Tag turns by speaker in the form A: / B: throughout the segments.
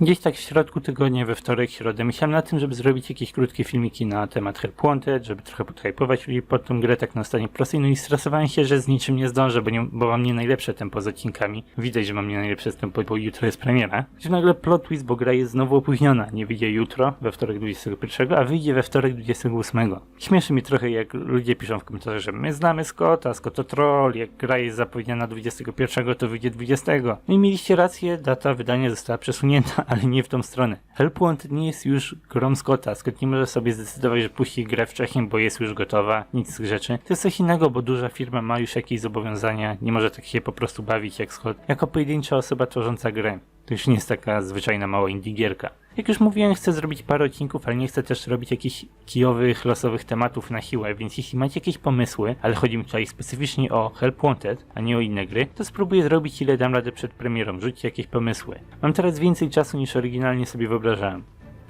A: Gdzieś tak w środku tygodnia, we wtorek, środę, myślałem na tym, żeby zrobić jakieś krótkie filmiki na temat Help Wanted, żeby trochę podhypować ludzi pod tą grę tak na stanie prostej, no i stresowałem się, że z niczym nie zdążę, bo mam nie najlepsze tempo z odcinkami. Widać, że mam nie najlepsze tempo, bo jutro jest premiera. Gdzie nagle plot twist, bo gra jest znowu opóźniona. Nie wyjdzie jutro, we wtorek 21, a wyjdzie we wtorek 28. Śmieszy mnie trochę, jak ludzie piszą w komentarzach, że my znamy Scotta, Scott to troll, jak gra jest zapowiedziana 21, to wyjdzie 20. No i mieliście rację, data wydania została przesunięta, ale nie w tą stronę. Help Wanted nie jest już grą Scotta. Scott nie może sobie zdecydować, że puści grę wcześniej, bo jest już gotowa, nic z rzeczy. To jest coś innego, bo duża firma ma już jakieś zobowiązania, nie może tak się po prostu bawić jak Scott, jako pojedyncza osoba tworząca grę. To już nie jest taka zwyczajna mała indie gierka. Jak już mówiłem, chcę zrobić parę odcinków, ale nie chcę też robić jakichś kijowych, losowych tematów na siłę, więc jeśli macie jakieś pomysły, ale chodzi mi tutaj specyficznie o Help Wanted, a nie o inne gry, to spróbuję zrobić ile dam radę przed premierą, rzućcie jakieś pomysły. Mam teraz więcej czasu niż oryginalnie sobie wyobrażałem.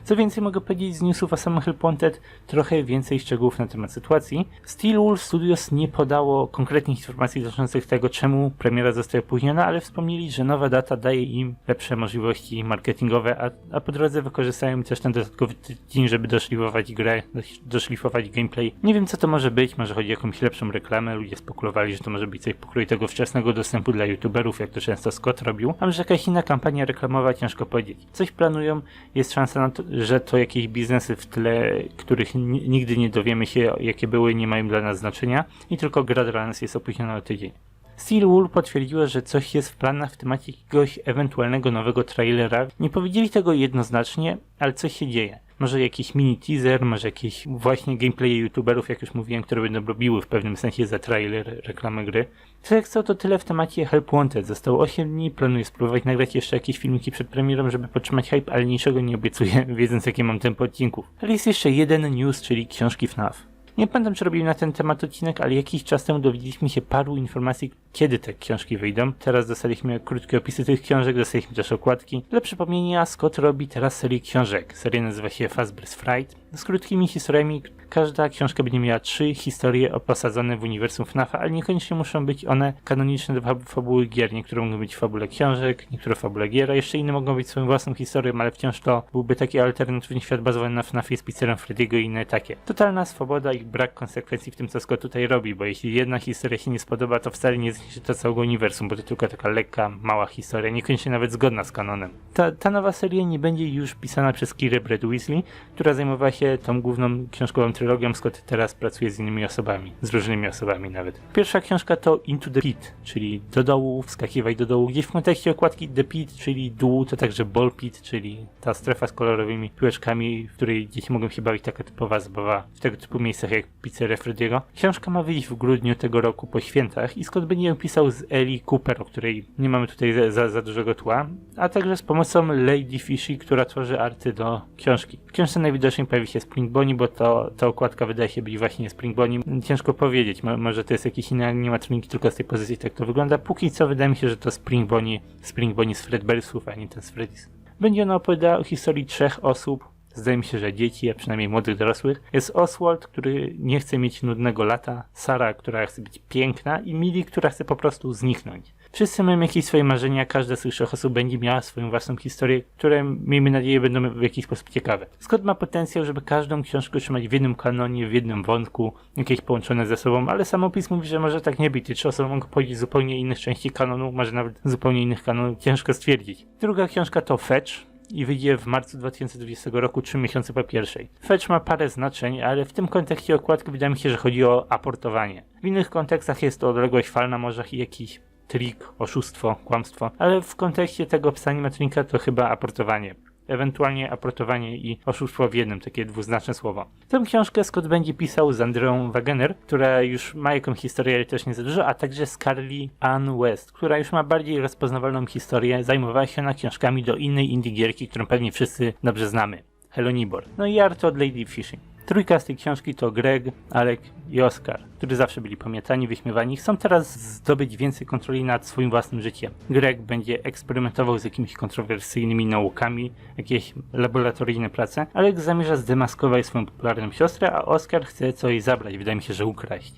A: Co więcej mogę powiedzieć z newsów o samym Help Wanted, trochę więcej szczegółów na temat sytuacji. Steel Wolf Studios nie podało konkretnych informacji dotyczących tego, czemu premiera zostaje opóźniona, ale wspomnieli, że nowa data daje im lepsze możliwości marketingowe, a po drodze wykorzystają też ten dodatkowy tydzień, żeby doszlifować grę, doszlifować gameplay. Nie wiem co to może być, może chodzi o jakąś lepszą reklamę, ludzie spekulowali, że to może być coś pokroju tego wczesnego dostępu dla youtuberów, jak to często Scott robił, a może jakaś inna kampania reklamowa, ciężko powiedzieć. Coś planują, jest szansa na to, że to jakieś biznesy w tle, których nigdy nie dowiemy się jakie były, nie mają dla nas znaczenia i tylko gra dla nas jest opóźniona o tydzień. Steel Wool potwierdziła, że coś jest w planach w temacie jakiegoś ewentualnego nowego trailera. Nie powiedzieli tego jednoznacznie, ale coś się dzieje. Może jakiś mini teaser, może jakieś właśnie gameplaye youtuberów, jak już mówiłem, które będą robiły w pewnym sensie za trailer reklamę gry. Co jak co, to tyle w temacie Help Wanted. Zostało 8 dni, planuję spróbować nagrać jeszcze jakieś filmiki przed premierą, żeby podtrzymać hype, ale niczego nie obiecuję, wiedząc jakie mam tempo odcinków. Ale jest jeszcze jeden news, czyli książki FNAF. Nie pamiętam, czy robiłem na ten temat odcinek, ale jakiś czas temu dowiedzieliśmy się paru informacji, kiedy te książki wyjdą. Teraz dostaliśmy krótkie opisy tych książek, dostaliśmy też okładki. Dla przypomnienia, Scott robi teraz serię książek. Seria nazywa się Fazbear's Fright. Z krótkimi historiami. Każda książka będzie miała 3 historie posadzone w uniwersum FNAF-a, ale niekoniecznie muszą być one kanoniczne do fabuły gier. Niektóre mogą być w fabule książek, niektóre w fabule gier, a jeszcze inne mogą być swoją własną historią, ale wciąż to byłby taki alternatywny świat bazowany na FNAF-ie z pizzerem Freddy'ego i inne takie. Totalna swoboda i brak konsekwencji w tym, co Scott tutaj robi, bo jeśli jedna historia się nie spodoba, to wcale nie zniszczy to całego uniwersum, bo to tylko taka lekka, mała historia, niekoniecznie nawet zgodna z kanonem. Ta nowa seria nie będzie już pisana przez Kirę Brett Weasley, która zajmowała się tą główną książkową trylogią. Scott teraz pracuje z innymi osobami, z różnymi osobami nawet. Pierwsza książka to Into the Pit, czyli do dołu, wskakiwaj do dołu, gdzieś w kontekście okładki The Pit, czyli dół, to także Ball Pit, czyli ta strefa z kolorowymi piłeczkami, w której dzieci mogą się bawić, taka typowa zabawa w tego typu miejscach jak pizzeria Freddy'ego. Książka ma wyjść w grudniu tego roku po świętach i Scott będzie ją pisał z Ellie Cooper, o której nie mamy tutaj za dużego tła, a także z pomocą Lady Fishy, która tworzy arty do książki. W książce najwidoczniej pojawi się Spring Bonnie, bo ta okładka wydaje się być właśnie Spring Bonnie. Ciężko powiedzieć, może to jest jakiś inny animatroniki, tylko z tej pozycji tak to wygląda. Póki co wydaje mi się, że to Spring Bonnie z Fredbearsów, a nie ten z Freddy's. Będzie ona opowiadała o historii 3 osób, zdaje mi się, że dzieci, a przynajmniej młodych dorosłych. Jest Oswald, który nie chce mieć nudnego lata, Sarah, która chce być piękna i Millie, która chce po prostu zniknąć. Wszyscy mają jakieś swoje marzenia, każda z tych 3 osób będzie miała swoją własną historię, które miejmy nadzieję będą w jakiś sposób ciekawe. Scott ma potencjał, żeby każdą książkę trzymać w jednym kanonie, w jednym wątku, jakieś połączone ze sobą, ale samopis mówi, że może tak nie być. Te 3 osoby mogą powiedzieć zupełnie innych części kanonu, może nawet zupełnie innych kanonów, ciężko stwierdzić. Druga książka to Fetch i wyjdzie w marcu 2020 roku, 3 miesiące po pierwszej. Fetch ma parę znaczeń, ale w tym kontekście okładki wydaje mi się, że chodzi o aportowanie. W innych kontekstach jest to odległość fal na morzach i jakiś trik, oszustwo, kłamstwo, ale w kontekście tego pisania animatronika to chyba aportowanie. Ewentualnie aportowanie i oszustwo w jednym, takie dwuznaczne słowo. Tę książkę Scott będzie pisał z Andreą Wagener, która już ma jakąś historię, ale też nie za dużo, a także z Carly Ann West, która już ma bardziej rozpoznawalną historię, zajmowała się ona książkami do innej indie gierki, którą pewnie wszyscy dobrze znamy. Hello Neighbor. No i art od Lady Fishing. Trójka z tej książki to Greg, Alec i Oscar, którzy zawsze byli pamiętani, wyśmiewani. Chcą teraz zdobyć więcej kontroli nad swoim własnym życiem. Greg będzie eksperymentował z jakimiś kontrowersyjnymi naukami, jakieś laboratoryjne prace. Alec zamierza zdemaskować swoją popularną siostrę, a Oscar chce coś zabrać, wydaje mi się, że ukraść.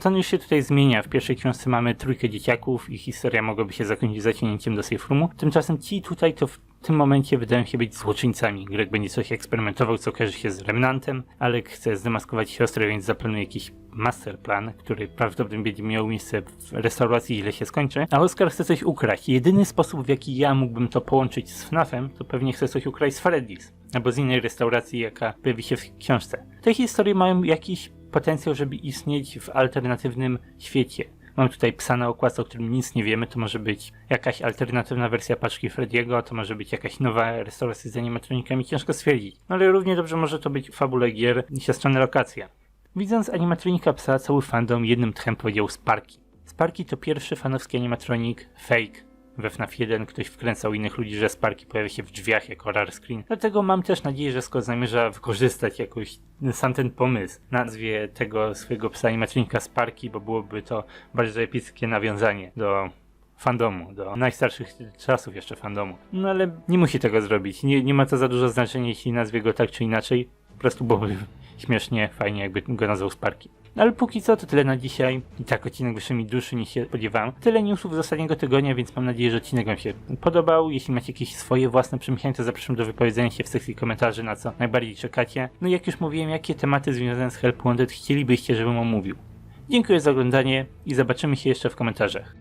A: To już się tutaj zmienia. W pierwszej książce mamy 3 dzieciaków i historia mogłaby się zakończyć zaciągnięciem do safe roomu. Tymczasem ci tutaj to tym momencie wydają się być złoczyńcami. Greg będzie coś eksperymentował, co kojarzy się z Remnantem. Alec chce zdemaskować siostrę, więc zaplanuje jakiś masterplan, który prawdopodobnie będzie miał miejsce w restauracji, ile się skończy. A Oscar chce coś ukraść. Jedyny sposób, w jaki ja mógłbym to połączyć z FNAF-em, to pewnie chce coś ukraść z Freddy's. Albo z innej restauracji, jaka pojawi się w książce. Te historie mają jakiś potencjał, żeby istnieć w alternatywnym świecie. Mam tutaj psa na okładce, o którym nic nie wiemy. To może być jakaś alternatywna wersja paczki Freddy'ego, to może być jakaś nowa restauracja z animatronikami, ciężko stwierdzić. No ale równie dobrze może to być fabula gier i siostrzana lokacja. Widząc animatronika psa, cały fandom jednym tchem powiedział Sparky. Sparky to pierwszy fanowski animatronik fake. We FNAF 1 ktoś wkręcał innych ludzi, że Sparky pojawia się w drzwiach jako rare screen. Dlatego mam też nadzieję, że Scott zamierza wykorzystać jakoś sam ten pomysł. Nazwie tego swojego psa animatronika Sparky, bo byłoby to bardzo epickie nawiązanie do fandomu, do najstarszych czasów jeszcze fandomu. No ale nie musi tego zrobić. Nie ma to za dużo znaczenia, jeśli nazwie go tak czy inaczej. Po prostu byłoby śmiesznie, fajnie, jakby go nazwał Sparky. Ale póki co to tyle na dzisiaj. I tak odcinek wyszedł mi dłuższy niż się spodziewałem. Tyle newsów z ostatniego tygodnia, więc mam nadzieję, że odcinek wam się podobał. Jeśli macie jakieś swoje własne przemyślenia, to zapraszam do wypowiedzenia się w sekcji komentarzy, na co najbardziej czekacie. No i jak już mówiłem, jakie tematy związane z Help Wanted chcielibyście, żebym omówił. Dziękuję za oglądanie i zobaczymy się jeszcze w komentarzach.